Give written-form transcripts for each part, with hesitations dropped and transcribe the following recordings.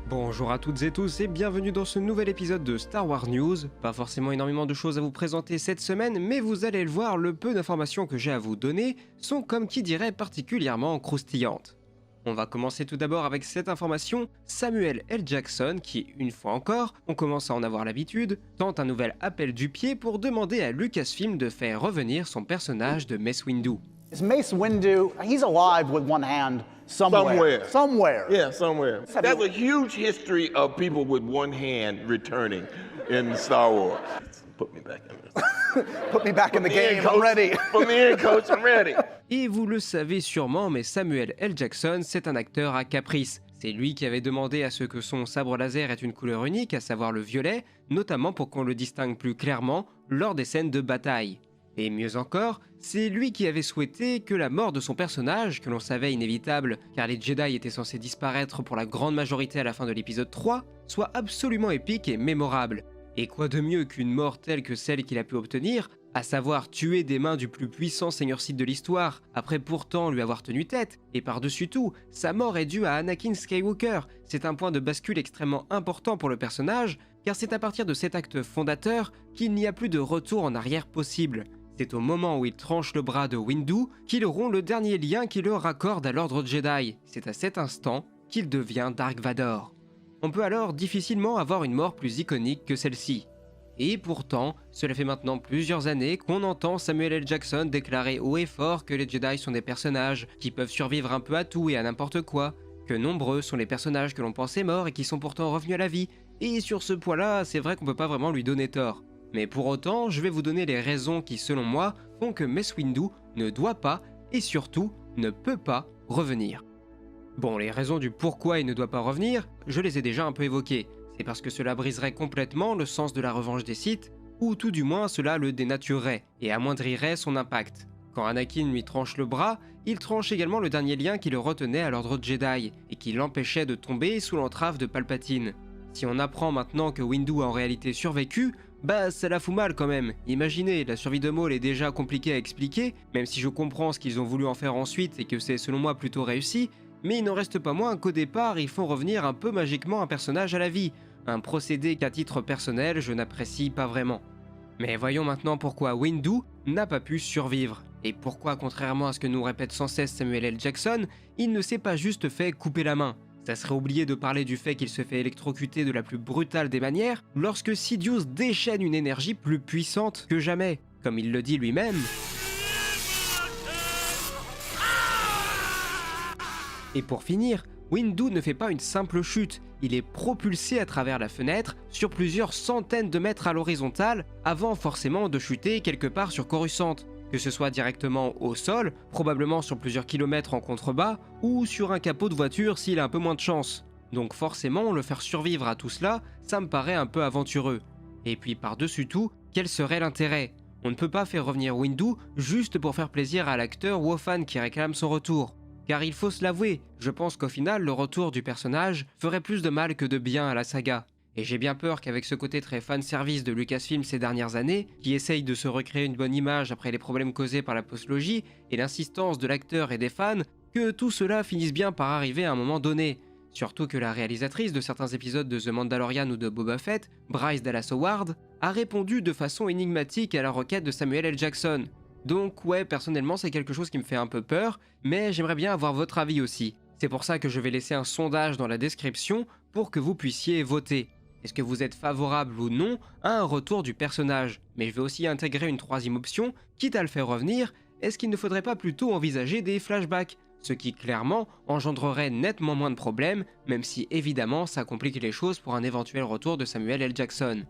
Bonjour à toutes et tous et bienvenue dans ce nouvel épisode de Star Wars News. Pas forcément énormément de choses à vous présenter cette semaine, mais vous allez le voir, le peu d'informations que j'ai à vous donner sont comme qui dirait particulièrement croustillantes. On va commencer tout d'abord avec cette information, Samuel L. Jackson qui, une fois encore, on commence à en avoir l'habitude, tente un nouvel appel du pied pour demander à Lucasfilm de faire revenir son personnage de Mace Windu. Mace Windu, he's alive with one hand somewhere. Yeah, somewhere. There's a huge history of people with one hand returning in Star Wars. Put me back in this. Put me back in the game, Coach. I'm ready. Put me in, coach, I'm ready. Et vous le savez sûrement, mais Samuel L. Jackson, c'est un acteur à caprice. C'est lui qui avait demandé à ce que son sabre laser ait une couleur unique, à savoir le violet, notamment pour qu'on le distingue plus clairement lors des scènes de bataille. Et mieux encore, c'est lui qui avait souhaité que la mort de son personnage, que l'on savait inévitable car les Jedi étaient censés disparaître pour la grande majorité à la fin de l'épisode 3, soit absolument épique et mémorable. Et quoi de mieux qu'une mort telle que celle qu'il a pu obtenir, à savoir tuer des mains du plus puissant seigneur Sith de l'histoire, après pourtant lui avoir tenu tête, et par-dessus tout, sa mort est due à Anakin Skywalker. C'est un point de bascule extrêmement important pour le personnage, car c'est à partir de cet acte fondateur qu'il n'y a plus de retour en arrière possible. C'est au moment où il tranche le bras de Windu qu'il rompt le dernier lien qui le raccorde à l'ordre Jedi. C'est à cet instant qu'il devient Dark Vador. On peut alors difficilement avoir une mort plus iconique que celle-ci. Et pourtant, cela fait maintenant plusieurs années qu'on entend Samuel L. Jackson déclarer haut et fort que les Jedi sont des personnages qui peuvent survivre un peu à tout et à n'importe quoi, que nombreux sont les personnages que l'on pensait morts et qui sont pourtant revenus à la vie, et sur ce point-là, c'est vrai qu'on peut pas vraiment lui donner tort. Mais pour autant, je vais vous donner les raisons qui, selon moi, font que Mace Windu ne doit pas, et surtout, ne peut pas revenir. Bon, les raisons du pourquoi il ne doit pas revenir, je les ai déjà un peu évoquées. C'est parce que cela briserait complètement le sens de la revanche des Sith, ou tout du moins cela le dénaturerait, et amoindrirait son impact. Quand Anakin lui tranche le bras, il tranche également le dernier lien qui le retenait à l'ordre Jedi, et qui l'empêchait de tomber sous l'entrave de Palpatine. Si on apprend maintenant que Windu a en réalité survécu, bah ça la fout mal quand même. Imaginez, la survie de Maul est déjà compliquée à expliquer, même si je comprends ce qu'ils ont voulu en faire ensuite et que c'est selon moi plutôt réussi, mais il n'en reste pas moins qu'au départ ils font revenir un peu magiquement un personnage à la vie, un procédé qu'à titre personnel je n'apprécie pas vraiment. Mais voyons maintenant pourquoi Windu n'a pas pu survivre, et pourquoi contrairement à ce que nous répète sans cesse Samuel L. Jackson, il ne s'est pas juste fait couper la main. Ça serait oublier de parler du fait qu'il se fait électrocuter de la plus brutale des manières lorsque Sidious déchaîne une énergie plus puissante que jamais, comme il le dit lui-même. Et pour finir, Windu ne fait pas une simple chute, il est propulsé à travers la fenêtre sur plusieurs centaines de mètres à l'horizontale avant forcément de chuter quelque part sur Coruscant. Que ce soit directement au sol, probablement sur plusieurs kilomètres en contrebas, ou sur un capot de voiture s'il a un peu moins de chance. Donc forcément, le faire survivre à tout cela, ça me paraît un peu aventureux. Et puis par-dessus tout, quel serait l'intérêt ? On ne peut pas faire revenir Windu juste pour faire plaisir à l'acteur ou aux fans qui réclament son retour. Car il faut se l'avouer, je pense qu'au final, le retour du personnage ferait plus de mal que de bien à la saga. Et j'ai bien peur qu'avec ce côté très fanservice de Lucasfilm ces dernières années, qui essaye de se recréer une bonne image après les problèmes causés par la postlogie et l'insistance de l'acteur et des fans, que tout cela finisse bien par arriver à un moment donné. Surtout que la réalisatrice de certains épisodes de The Mandalorian ou de Boba Fett, Bryce Dallas Howard, a répondu de façon énigmatique à la requête de Samuel L. Jackson. Donc ouais, personnellement c'est quelque chose qui me fait un peu peur, mais j'aimerais bien avoir votre avis aussi. C'est pour ça que je vais laisser un sondage dans la description pour que vous puissiez voter. Est-ce que vous êtes favorable ou non à un retour du personnage? Mais je vais aussi intégrer une troisième option, quitte à le faire revenir, est-ce qu'il ne faudrait pas plutôt envisager des flashbacks? Ce qui clairement engendrerait nettement moins de problèmes, même si évidemment ça complique les choses pour un éventuel retour de Samuel L. Jackson.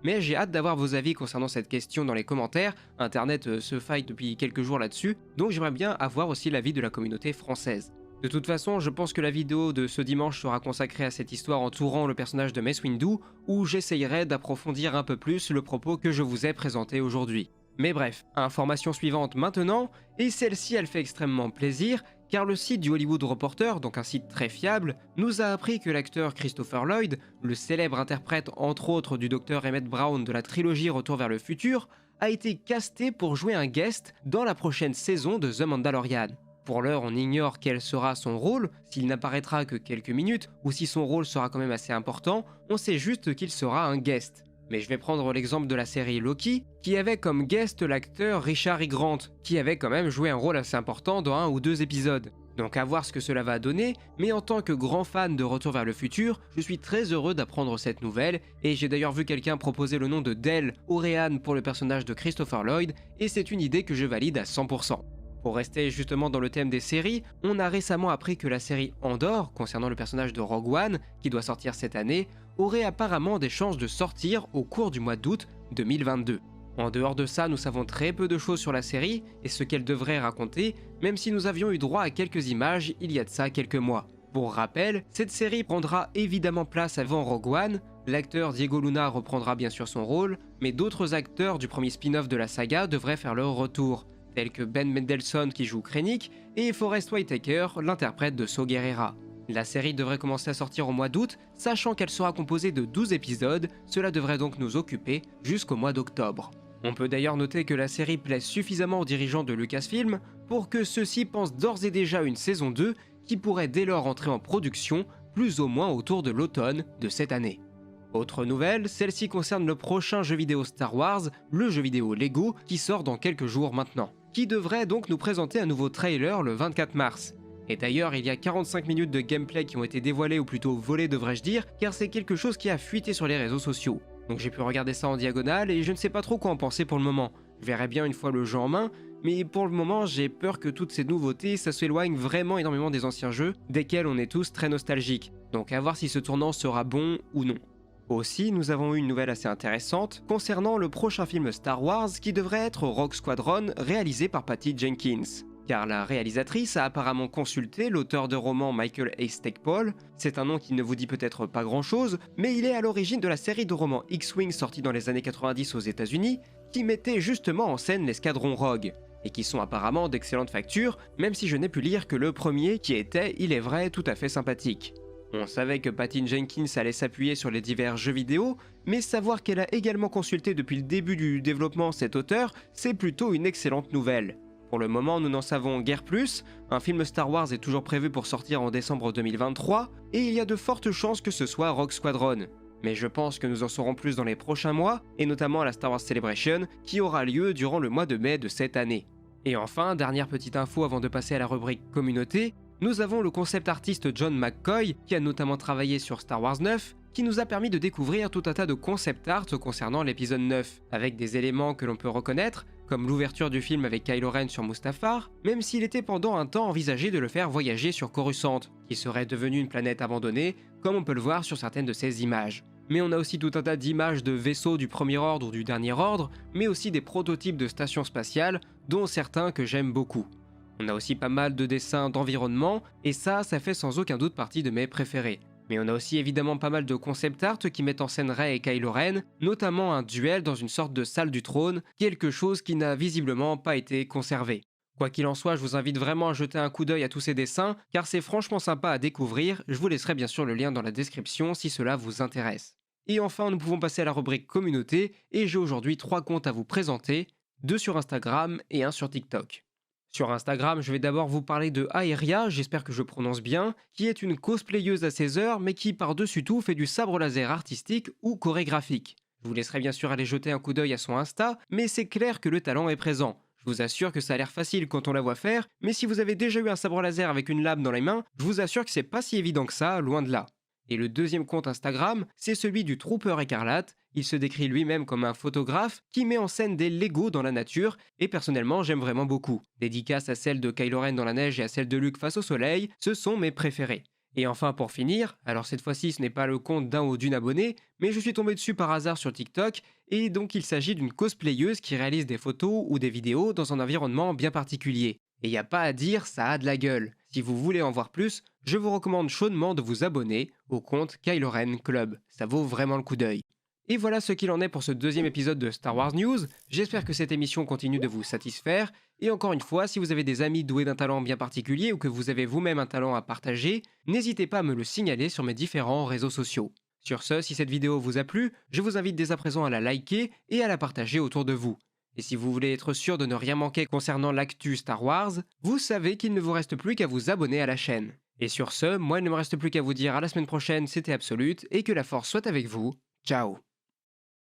Mais j'ai hâte d'avoir vos avis concernant cette question dans les commentaires, internet se fight depuis quelques jours là-dessus, donc j'aimerais bien avoir aussi l'avis de la communauté française. De toute façon, je pense que la vidéo de ce dimanche sera consacrée à cette histoire entourant le personnage de Mace Windu, où j'essayerai d'approfondir un peu plus le propos que je vous ai présenté aujourd'hui. Mais bref, information suivante maintenant, et celle-ci elle fait extrêmement plaisir, car le site du Hollywood Reporter, donc un site très fiable, nous a appris que l'acteur Christopher Lloyd, le célèbre interprète entre autres du Dr Emmett Brown de la trilogie Retour vers le futur, a été casté pour jouer un guest dans la prochaine saison de The Mandalorian. Pour l'heure, on ignore quel sera son rôle, s'il n'apparaîtra que quelques minutes, ou si son rôle sera quand même assez important, on sait juste qu'il sera un guest. Mais je vais prendre l'exemple de la série Loki, qui avait comme guest l'acteur Richard E. Grant, qui avait quand même joué un rôle assez important dans 1 ou 2 épisodes. Donc à voir ce que cela va donner, mais en tant que grand fan de Retour vers le futur, je suis très heureux d'apprendre cette nouvelle, et j'ai d'ailleurs vu quelqu'un proposer le nom de Del O'Rehan pour le personnage de Christopher Lloyd, et c'est une idée que je valide à 100%. Pour rester justement dans le thème des séries, on a récemment appris que la série Andor, concernant le personnage de Rogue One, qui doit sortir cette année, aurait apparemment des chances de sortir au cours du mois d'août 2022. En dehors de ça, nous savons très peu de choses sur la série et ce qu'elle devrait raconter, même si nous avions eu droit à quelques images il y a de ça quelques mois. Pour rappel, cette série prendra évidemment place avant Rogue One, l'acteur Diego Luna reprendra bien sûr son rôle, mais d'autres acteurs du premier spin-off de la saga devraient faire leur retour, tels que Ben Mendelsohn qui joue Krennic et Forest Whitaker, l'interprète de Saw Gerrera. La série devrait commencer à sortir au mois d'août, sachant qu'elle sera composée de 12 épisodes, cela devrait donc nous occuper jusqu'au mois d'octobre. On peut d'ailleurs noter que la série plaise suffisamment aux dirigeants de Lucasfilm pour que ceux-ci pensent d'ores et déjà à une saison 2 qui pourrait dès lors entrer en production plus ou moins autour de l'automne de cette année. Autre nouvelle, celle-ci concerne le prochain jeu vidéo Star Wars, le jeu vidéo Lego, qui sort dans quelques jours maintenant, qui devrait donc nous présenter un nouveau trailer le 24 mars. Et d'ailleurs, il y a 45 minutes de gameplay qui ont été dévoilées, ou plutôt volées devrais-je dire, car c'est quelque chose qui a fuité sur les réseaux sociaux. Donc j'ai pu regarder ça en diagonale et je ne sais pas trop quoi en penser pour le moment. Je verrai bien une fois le jeu en main, mais pour le moment j'ai peur que toutes ces nouveautés, ça s'éloigne vraiment énormément des anciens jeux, desquels on est tous très nostalgiques. Donc à voir si ce tournant sera bon ou non. Aussi, nous avons eu une nouvelle assez intéressante concernant le prochain film Star Wars qui devrait être Rogue Squadron, réalisé par Patty Jenkins. Car la réalisatrice a apparemment consulté l'auteur de roman Michael A. Stackpole, c'est un nom qui ne vous dit peut-être pas grand-chose, mais il est à l'origine de la série de romans X-Wing sortie dans les années 90 aux États-Unis, qui mettait justement en scène l'escadron Rogue, et qui sont apparemment d'excellente facture, même si je n'ai pu lire que le premier qui était, il est vrai, tout à fait sympathique. On savait que Patty Jenkins allait s'appuyer sur les divers jeux vidéo, mais savoir qu'elle a également consulté depuis le début du développement cet auteur, c'est plutôt une excellente nouvelle. Pour le moment, nous n'en savons guère plus, un film Star Wars est toujours prévu pour sortir en décembre 2023, et il y a de fortes chances que ce soit Rogue Squadron. Mais je pense que nous en saurons plus dans les prochains mois, et notamment à la Star Wars Celebration, qui aura lieu durant le mois de mai de cette année. Et enfin, dernière petite info avant de passer à la rubrique communauté, nous avons le concept artiste John McCoy, qui a notamment travaillé sur Star Wars 9, qui nous a permis de découvrir tout un tas de concept art concernant l'épisode 9, avec des éléments que l'on peut reconnaître, comme l'ouverture du film avec Kylo Ren sur Mustafar, même s'il était pendant un temps envisagé de le faire voyager sur Coruscant, qui serait devenue une planète abandonnée, comme on peut le voir sur certaines de ces images. Mais on a aussi tout un tas d'images de vaisseaux du premier ordre ou du dernier ordre, mais aussi des prototypes de stations spatiales, dont certains que j'aime beaucoup. On a aussi pas mal de dessins d'environnement, et ça fait sans aucun doute partie de mes préférés. Mais on a aussi évidemment pas mal de concept art qui mettent en scène Rey et Kylo Ren, notamment un duel dans une sorte de salle du trône, quelque chose qui n'a visiblement pas été conservé. Quoi qu'il en soit, je vous invite vraiment à jeter un coup d'œil à tous ces dessins, car c'est franchement sympa à découvrir, je vous laisserai bien sûr le lien dans la description si cela vous intéresse. Et enfin, nous pouvons passer à la rubrique communauté, et j'ai aujourd'hui 3 comptes à vous présenter, 2 sur Instagram et 1 sur TikTok. Sur Instagram, je vais d'abord vous parler de Aeria, j'espère que je prononce bien, qui est une cosplayeuse à 16 heures, mais qui par-dessus tout fait du sabre laser artistique ou chorégraphique. Je vous laisserai bien sûr aller jeter un coup d'œil à son Insta, mais c'est clair que le talent est présent. Je vous assure que ça a l'air facile quand on la voit faire, mais si vous avez déjà eu un sabre laser avec une lame dans les mains, je vous assure que c'est pas si évident que ça, loin de là. Et le deuxième compte Instagram, c'est celui du Trooper Écarlate. Il se décrit lui-même comme un photographe qui met en scène des Lego dans la nature, et personnellement j'aime vraiment beaucoup. Dédicace à celle de Kylo Ren dans la neige et à celle de Luke face au soleil, ce sont mes préférés. Et enfin pour finir, alors cette fois-ci ce n'est pas le compte d'un ou d'une abonnée, mais je suis tombé dessus par hasard sur TikTok, et donc il s'agit d'une cosplayeuse qui réalise des photos ou des vidéos dans un environnement bien particulier. Et y a pas à dire, ça a de la gueule. Si vous voulez en voir plus, je vous recommande chaudement de vous abonner au compte Kylo Ren Club, ça vaut vraiment le coup d'œil. Et voilà ce qu'il en est pour ce deuxième épisode de Star Wars News, j'espère que cette émission continue de vous satisfaire, et encore une fois, si vous avez des amis doués d'un talent bien particulier ou que vous avez vous-même un talent à partager, n'hésitez pas à me le signaler sur mes différents réseaux sociaux. Sur ce, si cette vidéo vous a plu, je vous invite dès à présent à la liker et à la partager autour de vous. Et si vous voulez être sûr de ne rien manquer concernant l'actu Star Wars, vous savez qu'il ne vous reste plus qu'à vous abonner à la chaîne. Et sur ce, moi il ne me reste plus qu'à vous dire à la semaine prochaine, c'était Absolute, et que la force soit avec vous. Ciao.